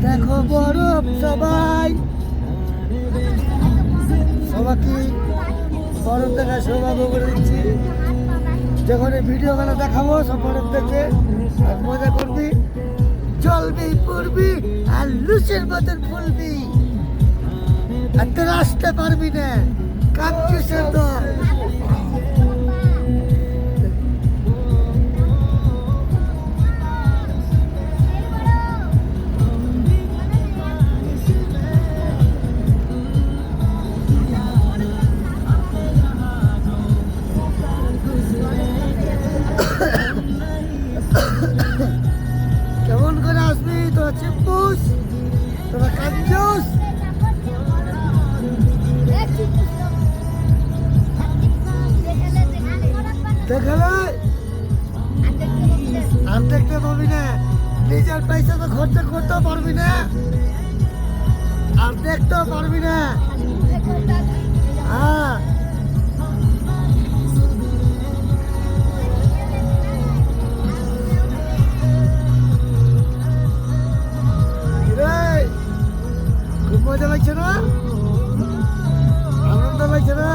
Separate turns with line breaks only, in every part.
দেখো বরফ সবাই সবাইকে বরফ দেখা সৌভাগ্য করে দিচ্ছি। যখন এই ভিডিওগুলো দেখাবো সব বরফ দেখবে আর মজা করবি, চলবি পড়বি আর লুচের মতন ফুলবি, আর তোরা আসতে পারবি না কাঞ্চুসের দল। কেমন করে আসবি তোরা চিম্পুস, তোরা কাঞ্চুস? দেখালে আর দেখতে পাবি না, নিজের পয়সা তো খরচা করতেও পারবি না আর দেখতেও পারবি না। হ্যাঁ খুব মজা লাগছে না, আনন্দ লাগছে না?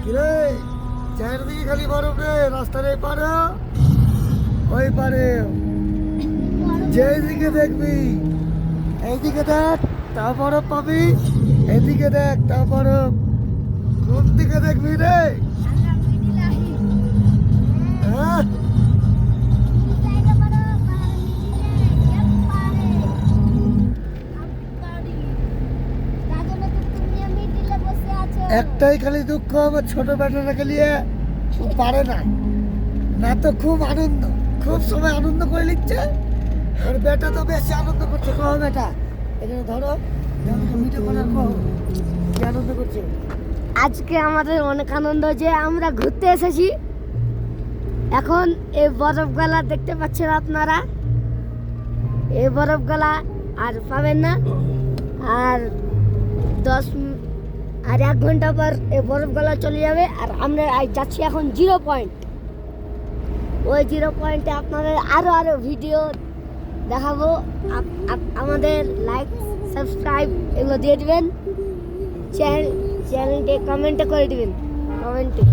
কিরে চারিদিকে খালি বরফ রে, রাস্তার এই পারে ওই পারে, যেদিকে দেখবি এইদিকে দেখ তা বরফ পাবি, এদিকে দেখ তা বরফ। কোন দিকে দেখবি রে? হ্যাঁ একটাই খালি দুঃখ, আমার ছোট বেটাটাকে নিয়ে ও পারে না, না তো খুব আনন্দ, খুব সময় আনন্দ করে নিচ্ছে, আর বেটা তো বেশি আনন্দ করছে। কহ বেটা এখানে ধরো, ভিডিও করার কহ কি আনন্দ করছে।
আজকে আমাদের অনেক আনন্দ যে আমরা ঘুরতে এসেছি। এখন এই বরফগুলা দেখতে পাচ্ছেন আপনারা, এই বরফগুলা আর পাবেন না। আর 1 ঘন্টা পর এই বরফগুলা চলে যাবে। আর আমরা যাচ্ছি এখন 0 পয়েন্ট। ওই 0 পয়েন্টে আপনাদের আরো ভিডিও দেখাবো। আমাদের লাইক সাবস্ক্রাইব এগুলো দিয়ে দিবেন, চ্যানেলটি কমেন্টে করে দিবেন, কমেন্টে।